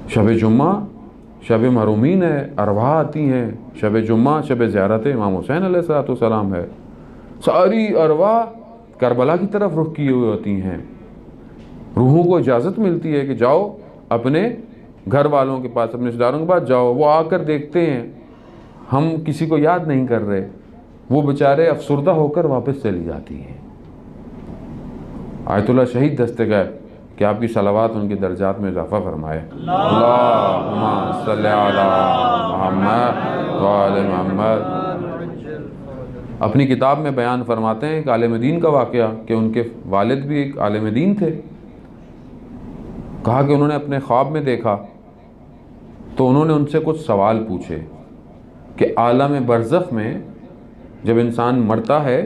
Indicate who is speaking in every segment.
Speaker 1: शब जुम्मा शब मरूमीन है, अरवाह आती हैं। शब जुम्मा शब ज़ियारत इमाम हुसैन अलैहिस्सलाम है। सारी अरवाह करबला की तरफ रुख की हुई होती हैं। रूहों को इजाज़त मिलती है कि जाओ अपने घर वालों के पास, अपने रिश्तेदारों के पास जाओ। वो आकर देखते हैं हम किसी को याद नहीं कर रहे, वो बेचारे अफसुर्दा होकर वापस चली जाती हैं। आयतुल्लाह शहीद दस्तगीर कि आपकी सलावात उनके दर्जात में इजाफ़ा फरमाए। अल्लाहुम्मा सल्ली अला मुहम्मद व आले मुहम्मद। अपनी किताब में बयान फरमाते हैं एक आलिम दीन का वाक़या कि उनके वालिद भी एक आलिम दीन थे। कहा कि उन्होंने अपने ख्वाब में देखा तो उन्होंने उनसे कुछ सवाल पूछे कि आलम बरज़ख में जब इंसान मरता है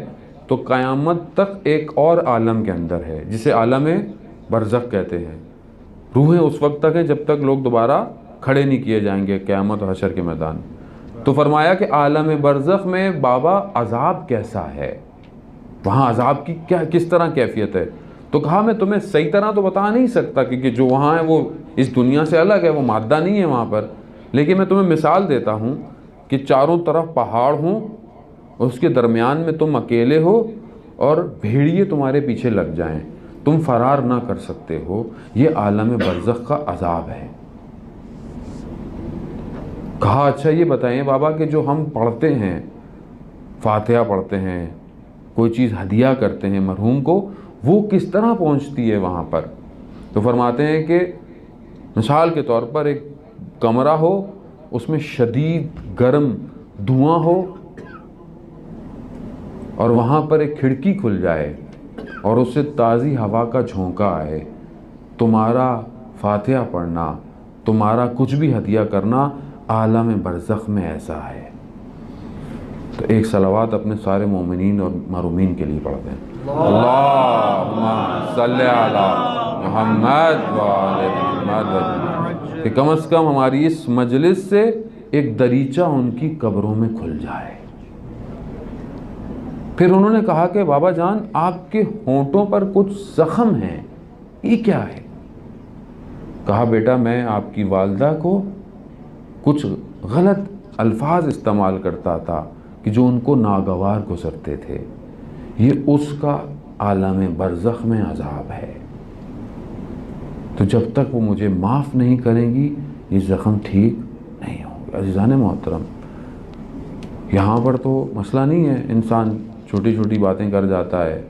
Speaker 1: तो क़यामत तक एक और आलम के अंदर है जिसे आलम बरज़ख कहते हैं। रूहें उस वक्त तक हैं जब तक लोग दोबारा खड़े नहीं किए जाएंगे क़यामत और हशर के मैदान। तो फरमाया कि आलम बरज़ख में बाबा अज़ाब कैसा है, वहाँ अज़ाब की क्या किस तरह कैफियत है। तो कहा मैं तुम्हें सही तरह तो बता नहीं सकता क्योंकि जो वहाँ है वो इस दुनिया से अलग है, वो मादा नहीं है वहाँ पर, लेकिन मैं तुम्हें मिसाल देता हूँ कि चारों तरफ पहाड़ हों, उसके दरमियान में तुम अकेले हो और भेड़िए तुम्हारे पीछे लग जाएं, तुम फरार ना कर सकते हो। ये आलम बरज़ख का अज़ाब है। कहा अच्छा ये बताएं बाबा कि जो हम पढ़ते हैं, फातिहा पढ़ते हैं, कोई चीज़ हदिया करते हैं मरहूम को, वो किस तरह पहुंचती है वहाँ पर। तो फरमाते हैं कि मिसाल के तौर पर एक कमरा हो, उसमें शदीद गर्म धुआं हो और वहाँ पर एक खिड़की खुल जाए और उससे ताज़ी हवा का झोंका आए, तुम्हारा फातिहा पढ़ना, तुम्हारा कुछ भी हदिया करना आलम बरज़ख में ऐसा है। तो एक सलावात अपने सारे मोमिनीन और मरूमीन के लिए पढ़ते हैं। अल्लाहुम्मा सल्ली अला मुहम्मद व आले मुहम्मद, कि कम से कम हमारी इस मजलिस से एक दरीचा उनकी कब्रों में खुल जाए। फिर उन्होंने कहा कि बाबा जान आपके होंठों पर कुछ ज़ख्म हैं, ये क्या है। कहा बेटा मैं आपकी वालदा को कुछ गलत अल्फाज इस्तेमाल करता था कि जो उनको नागवार गुजरते थे, ये उसका आलम बरज़ख में अज़ाब है। तो जब तक वो मुझे माफ़ नहीं करेंगी ये ज़ख्म ठीक नहीं होंगे। अज़ीज़ान मोहतरम, यहाँ पर तो मसला नहीं है इंसान छोटी छोटी बातें कर जाता है,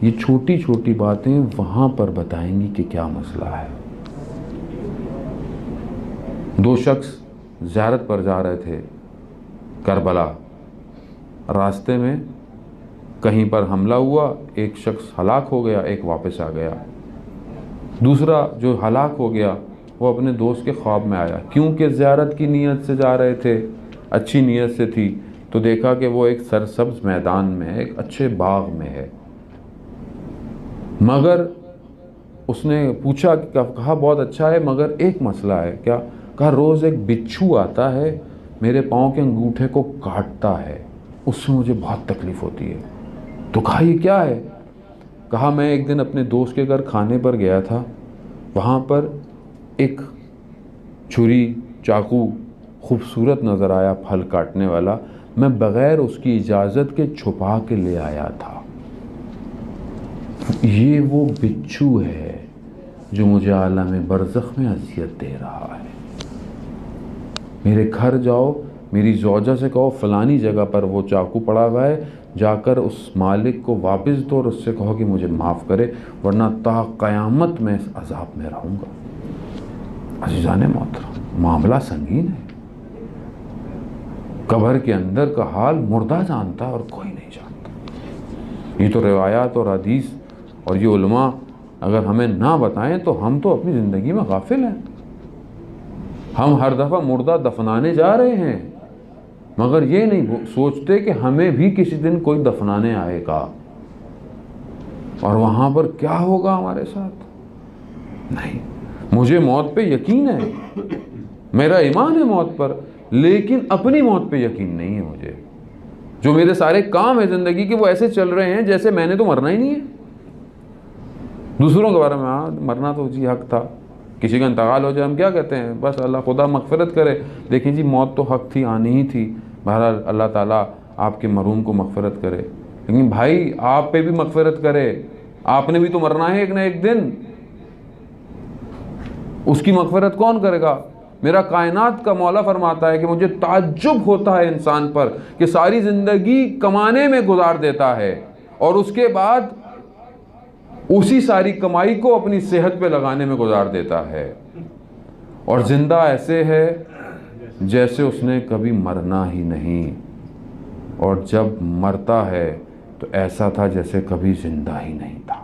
Speaker 1: ये छोटी छोटी बातें वहाँ पर बताएंगी कि क्या मसला है। दो शख्स ज़ियारत पर जा रहे थे करबला, रास्ते में कहीं पर हमला हुआ, एक शख्स हलाक हो गया, एक वापस आ गया। दूसरा जो हलाक हो गया वो अपने दोस्त के ख्वाब में आया, क्योंकि ज़ियारत की नीयत से जा रहे थे, अच्छी नीयत से थी, तो देखा कि वो एक सरसब्ज़ मैदान में है, एक अच्छे बाग में है। मगर उसने पूछा, कहा बहुत अच्छा है मगर एक मसला है। क्या? कहा रोज़ एक बिच्छू आता है, मेरे पाँव के अंगूठे को काटता है, उससे मुझे बहुत तकलीफ़ होती है। तो कहा ये क्या है? कहा मैं एक दिन अपने दोस्त के घर खाने पर गया था, वहाँ पर एक छुरी चाकू खूबसूरत नज़र आया, फल काटने वाला, मैं बग़ैर उसकी इजाज़त के छुपा के ले आया था। ये वो बिच्छू है जो मुझे आलम बरज़ख में अज़ियत दे रहा है। मेरे घर जाओ, मेरी ज़ौजा से कहो फ़लानी जगह पर वो चाकू पड़ा हुआ है, जाकर उस मालिक को वापस दो और उससे कहो कि मुझे माफ़ करे, वरना ता क़यामत में इस अज़ाब में रहूँगा। अज़ीज़ान मोहतरम, मामला संगीन है। कब्र के अंदर का हाल मुर्दा जानता है और कोई नहीं जानता। ये तो रिवायात और हदीस और ये उलमा अगर हमें ना बताएं तो हम तो अपनी ज़िंदगी में गाफिल हैं। हम हर दफ़ा मुर्दा दफनाने जा रहे हैं मगर ये नहीं सोचते कि हमें भी किसी दिन कोई दफनाने आएगा और वहाँ पर क्या होगा हमारे साथ। नहीं, मुझे मौत पे यकीन है, मेरा ईमान है मौत पर, लेकिन अपनी मौत पे यकीन नहीं है मुझे। जो मेरे सारे काम है ज़िंदगी के वो ऐसे चल रहे हैं जैसे मैंने तो मरना ही नहीं है। दूसरों के बारे में हाँ मरना तो जी हक था, किसी का इंतकाल हो जाए हम क्या कहते हैं? बस अल्लाह खुदा मग़फ़िरत करे। देखिए जी, मौत तो हक़ थी, आनी ही थी। बहरहाल अल्लाह ताला आपके मरहूम को मग़फ़िरत करे, लेकिन भाई आप पे भी मग़फ़िरत करे। आपने भी तो मरना है एक ना एक दिन। उसकी मग़फ़िरत कौन करेगा? मेरा कायनात का मौला फरमाता है कि मुझे ताज्जुब होता है इंसान पर कि सारी ज़िंदगी कमाने में गुजार देता है और उसके बाद उसी सारी कमाई को अपनी सेहत पे लगाने में गुजार देता है, और ज़िंदा ऐसे है जैसे उसने कभी मरना ही नहीं, और जब मरता है तो ऐसा था जैसे कभी ज़िंदा ही नहीं था।